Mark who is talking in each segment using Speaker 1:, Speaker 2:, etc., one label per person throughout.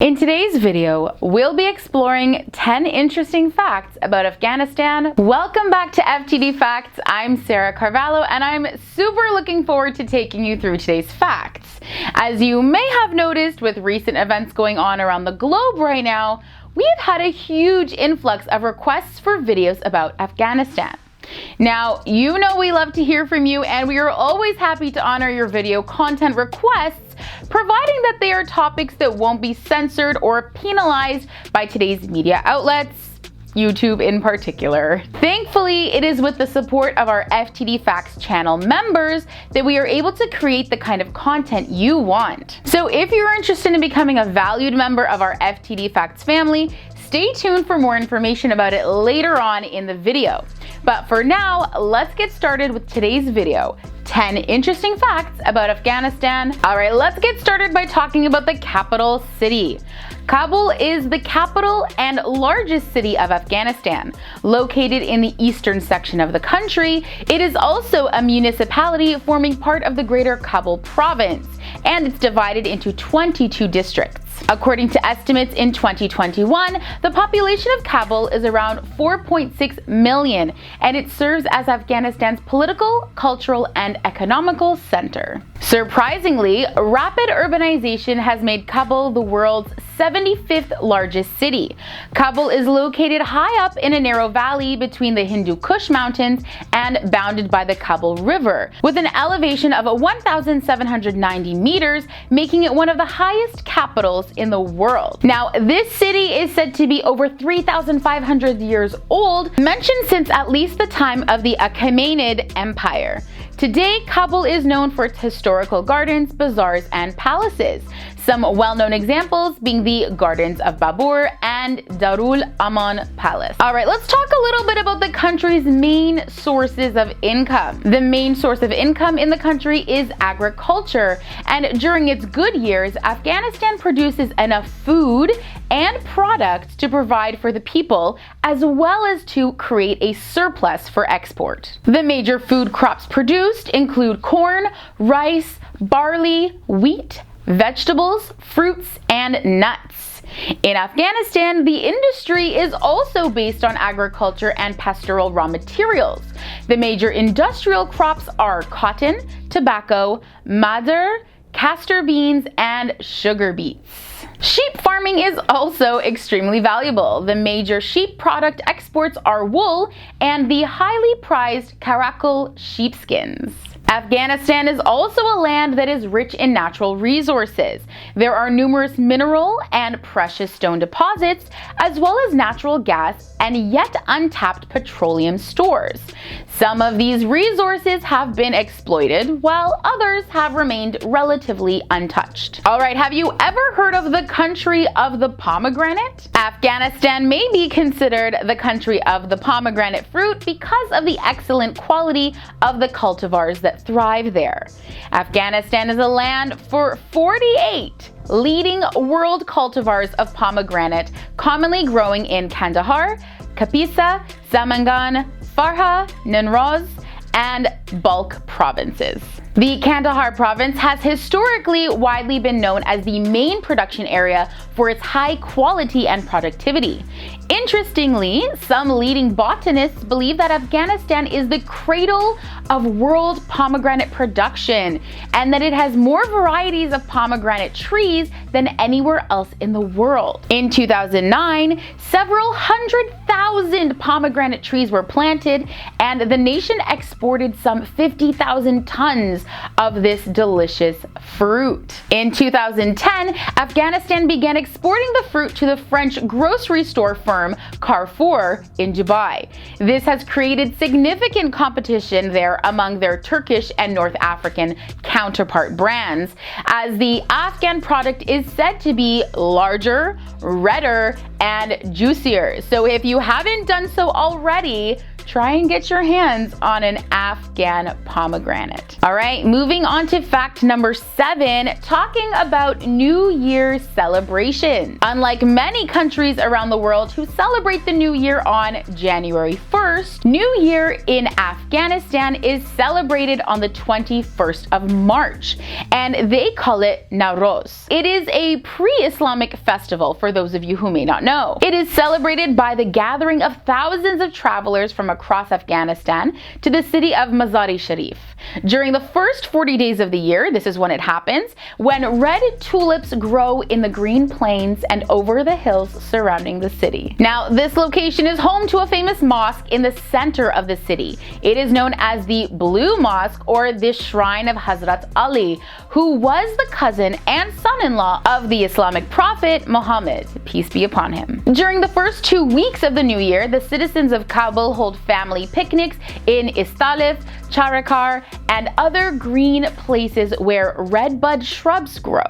Speaker 1: In today's video, we'll be exploring 10 interesting facts about Afghanistan. Welcome back to FTD Facts. I'm Sarah Carvalho, and I'm super looking forward to taking you through today's facts. As you may have noticed with recent events going on around the globe right now, we have had a huge influx of requests for videos about Afghanistan. Now, you know we love to hear from you, and we are always happy to honor your video content requests, providing that they are topics that won't be censored or penalized by today's media outlets, YouTube in particular. Thankfully, it is with the support of our FTD Facts channel members that we are able to create the kind of content you want. So if you're interested in becoming a valued member of our FTD Facts family, stay tuned for more information about it later on in the video. But for now, let's get started with today's video. 10 interesting facts about Afghanistan. Alright, let's get started by talking about the capital city. Kabul is the capital and largest city of Afghanistan. Located in the eastern section of the country, it is also a municipality forming part of the greater Kabul province, and it's divided into 22 districts. According to estimates in 2021, the population of Kabul is around 4.6 million, and it serves as Afghanistan's political, cultural, and economical center. Surprisingly, rapid urbanization has made Kabul the world's 75th largest city. Kabul is located high up in a narrow valley between the Hindu Kush Mountains and bounded by the Kabul River, with an elevation of 1,790 meters, making it one of the highest capitals in the world. Now, this city is said to be over 3,500 years old, mentioned since at least the time of the Achaemenid Empire. Today, Kabul is known for its historical gardens, bazaars, and palaces. Some well-known examples being the Gardens of Babur and Darul Aman Palace. Alright, let's talk a little bit about the country's main sources of income. The main source of income in the country is agriculture, and during its good years, Afghanistan produces enough food and products to provide for the people, as well as to create a surplus for export. The major food crops produced include corn, rice, barley, wheat, vegetables, fruits, and nuts. In Afghanistan, the industry is also based on agriculture and pastoral raw materials. The major industrial crops are cotton, tobacco, madar, castor beans, and sugar beets. Sheep farming is also extremely valuable. The major sheep product exports are wool and the highly prized caracal sheepskins. Afghanistan is also a land that is rich in natural resources. There are numerous mineral and precious stone deposits, as well as natural gas and yet untapped petroleum stores. Some of these resources have been exploited, while others have remained relatively untouched. Alright, have you ever heard of the country of the pomegranate? Afghanistan may be considered the country of the pomegranate fruit because of the excellent quality of the cultivars that thrive there. Afghanistan is a land for 48 leading world cultivars of pomegranate, commonly growing in Kandahar, Kapisa, Samangan, Farha, Nanroz, and Balkh provinces. The Kandahar province has historically widely been known as the main production area for its high quality and productivity. Interestingly, some leading botanists believe that Afghanistan is the cradle of world pomegranate production, and that it has more varieties of pomegranate trees than anywhere else in the world. In 2009, several 100,000 pomegranate trees were planted, and the nation exported some 50,000 tons of this delicious fruit. In 2010, Afghanistan began exporting the fruit to the French grocery store firm Carrefour in Dubai. This has created significant competition there among their Turkish and North African counterpart brands, as the Afghan product is said to be larger, redder, and juicier. So if you haven't done so already, try and get your hands on an Afghan pomegranate. All right, moving on to fact number 7, talking about New Year's celebration. Unlike many countries around the world who celebrate the New Year on January 1st, New Year in Afghanistan is celebrated on the 21st of March, and they call it Nowruz. It is a pre-Islamic festival for those of you who may not know. It is celebrated by the gathering of thousands of travelers from across Afghanistan to the city of Mazar-e-Sharif. During the first 40 days of the year, this is when it happens, when red tulips grow in the green plains and over the hills surrounding the city. Now, this location is home to a famous mosque in the center of the city. It is known as the Blue Mosque, or the Shrine of Hazrat Ali, who was the cousin and son-in-law of the Islamic prophet Muhammad, peace be upon him. During the first 2 weeks of the new year, the citizens of Kabul hold family picnics in Istalif, Charakar, and other green places where redbud shrubs grow.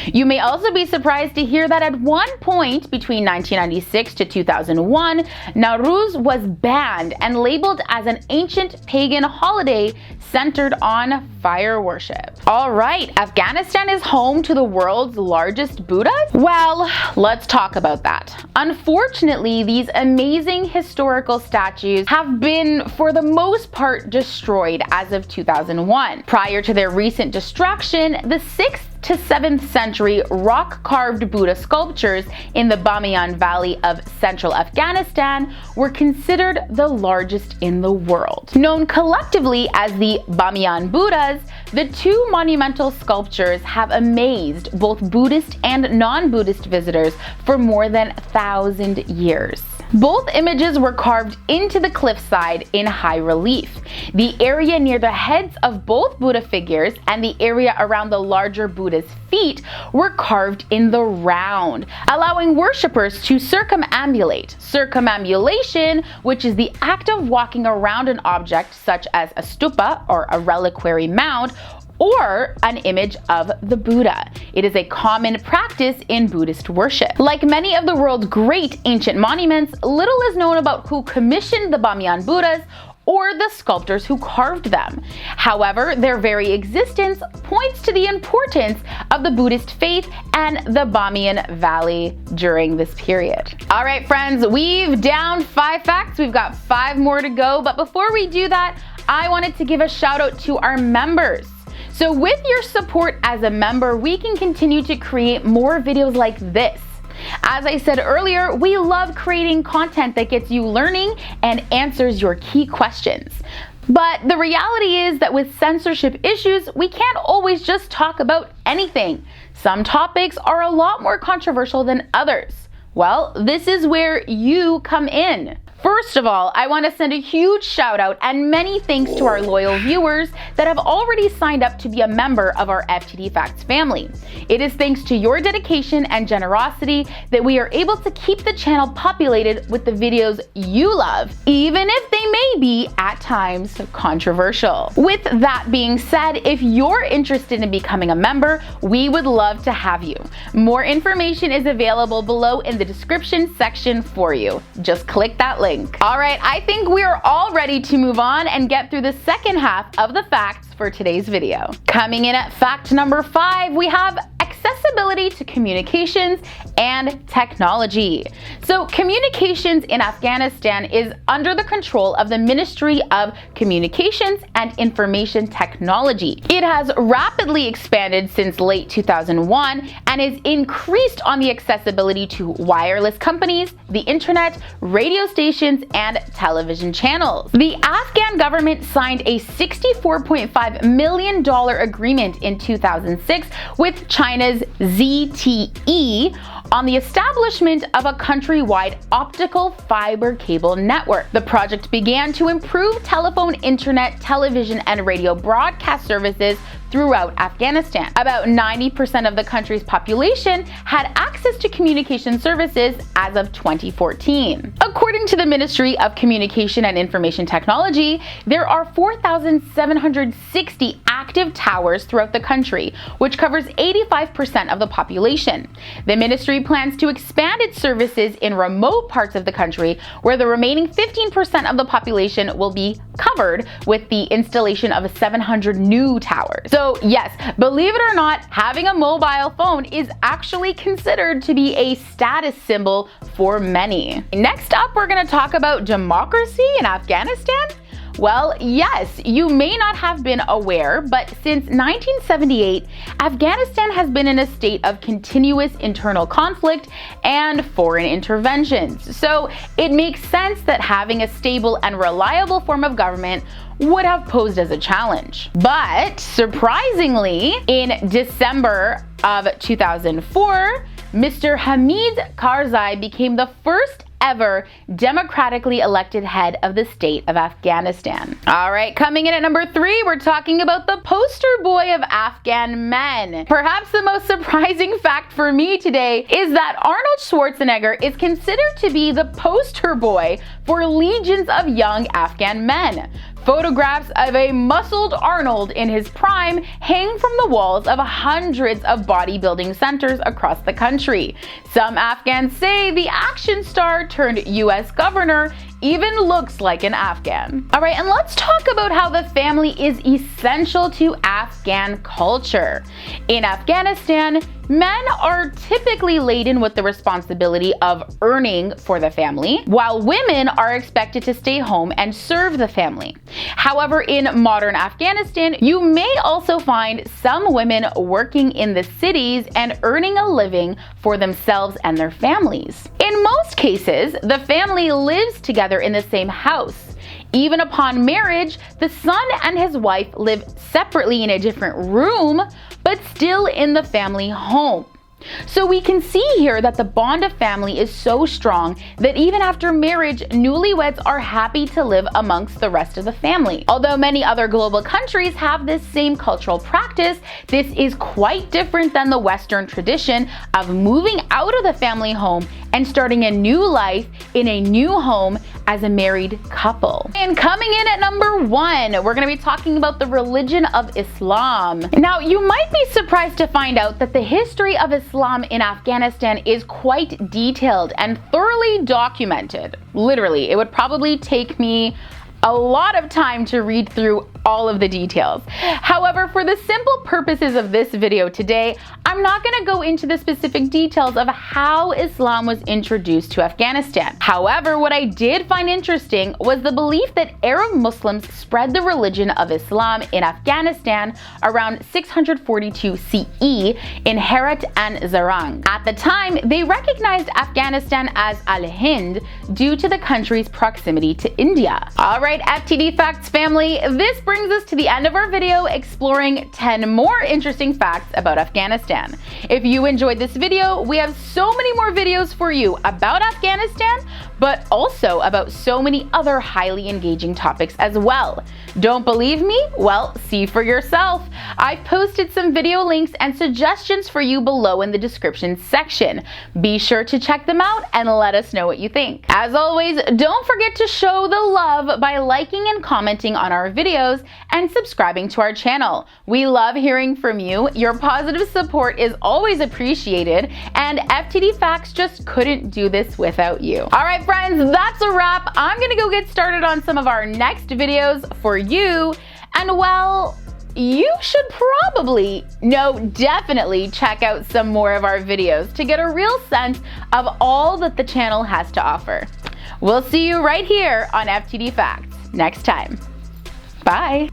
Speaker 1: You may also be surprised to hear that at one point between 1996 to 2001, Nowruz was banned and labeled as an ancient pagan holiday centered on fire worship. All right, Afghanistan is home to the world's largest Buddhas? Well, let's talk about that. Unfortunately, these amazing historical statues have been, for the most part, destroyed as of 2001. Prior to their recent destruction, the 6th to 7th century rock-carved Buddha sculptures in the Bamiyan Valley of central Afghanistan were considered the largest in the world. Known collectively as the Bamiyan Buddhas, the two monumental sculptures have amazed both Buddhist and non-Buddhist visitors for more than 1,000 years. Both images were carved into the cliffside in high relief. The area near the heads of both Buddha figures and the area around the larger Buddha's feet were carved in the round, allowing worshippers to circumambulate. Circumambulation, which is the act of walking around an object such as a stupa or a reliquary mound, or an image of the Buddha. It is a common practice in Buddhist worship. Like many of the world's great ancient monuments, little is known about who commissioned the Bamiyan Buddhas or the sculptors who carved them. However, their very existence points to the importance of the Buddhist faith and the Bamiyan Valley during this period. All right, friends, we've downed 5 facts. We've got 5 more to go, but before we do that, I wanted to give a shout out to our members. So with your support as a member, we can continue to create more videos like this. As I said earlier, we love creating content that gets you learning and answers your key questions. But the reality is that with censorship issues, we can't always just talk about anything. Some topics are a lot more controversial than others. Well, this is where you come in. First of all, I want to send a huge shout out and many thanks to our loyal viewers that have already signed up to be a member of our FTD Facts family. It is thanks to your dedication and generosity that we are able to keep the channel populated with the videos you love, even if they may be at times controversial. With that being said, if you're interested in becoming a member, we would love to have you. More information is available below in the description section for you. Just click that link. All right, I think we are all ready to move on and get through the second half of the facts for today's video. Coming in at fact number 5, we have accessibility to communications and technology. So communications in Afghanistan is under the control of the Ministry of Communications and Information Technology. It has rapidly expanded since late 2001 and is increased on the accessibility to wireless companies, the internet, radio stations, and television channels. The Afghan government signed a $64.5 million agreement in 2006 with China's ZTE on the establishment of a countrywide optical fiber cable network. The project began to improve telephone, internet, television, and radio broadcast services throughout Afghanistan. About 90% of the country's population had access to communication services as of 2014. According to the Ministry of Communication and Information Technology, there are 4,760 active towers throughout the country, which covers 85% of the population. The ministry plans to expand its services in remote parts of the country, where the remaining 15% of the population will be covered with the installation of 700 new towers. So yes, believe it or not, having a mobile phone is actually considered to be a status symbol for many. Next up, we're going to talk about democracy in Afghanistan. Well, yes, you may not have been aware, but since 1978, Afghanistan has been in a state of continuous internal conflict and foreign interventions. So it makes sense that having a stable and reliable form of government would have posed as a challenge. But surprisingly, in December of 2004, Mr. Hamid Karzai became the first ever democratically elected head of the state of Afghanistan. All right, coming in at number 3, we're talking about the poster boy of Afghan men. Perhaps the most surprising fact for me today is that Arnold Schwarzenegger is considered to be the poster boy for legions of young Afghan men. Photographs of a muscled Arnold in his prime hang from the walls of hundreds of bodybuilding centers across the country. Some Afghans say the action star turned US governor even looks like an Afghan. All right, and let's talk about how the family is essential to Afghan culture. In Afghanistan, men are typically laden with the responsibility of earning for the family, while women are expected to stay home and serve the family. However, in modern Afghanistan, you may also find some women working in the cities and earning a living for themselves and their families. In most cases, the family lives together in the same house. Even upon marriage, the son and his wife live separately in a different room, but still in the family home. So we can see here that the bond of family is so strong that even after marriage, newlyweds are happy to live amongst the rest of the family. Although many other global countries have this same cultural practice, this is quite different than the Western tradition of moving out of the family home and starting a new life in a new home as a married couple. And coming in at number 1, we're going to be talking about the religion of Islam. Now, you might be surprised to find out that the history of Islam in Afghanistan is quite detailed and thoroughly documented. Literally, it would probably take me a lot of time to read through all of the details. However, for the simple purposes of this video today, I'm not going to go into the specific details of how Islam was introduced to Afghanistan. However, what I did find interesting was the belief that Arab Muslims spread the religion of Islam in Afghanistan around 642 CE in Herat and Zarang. At the time, they recognized Afghanistan as Al-Hind due to the country's proximity to India. All right, FTD Facts family, this brings us to the end of our video exploring 10 more interesting facts about Afghanistan. If you enjoyed this video, we have so many more videos for you about Afghanistan, but also about so many other highly engaging topics as well. Don't believe me? Well, see for yourself. I've posted some video links and suggestions for you below in the description section. Be sure to check them out and let us know what you think. As always, don't forget to show the love by liking and commenting on our videos and subscribing to our channel. We love hearing from you. Your positive support is always appreciated, and FTD Facts just couldn't do this without you. All right, friends, that's a wrap. I'm gonna go get started on some of our next videos for you, and well, you should probably, no, definitely check out some more of our videos to get a real sense of all that the channel has to offer. We'll see you right here on FTD Facts next time. Bye.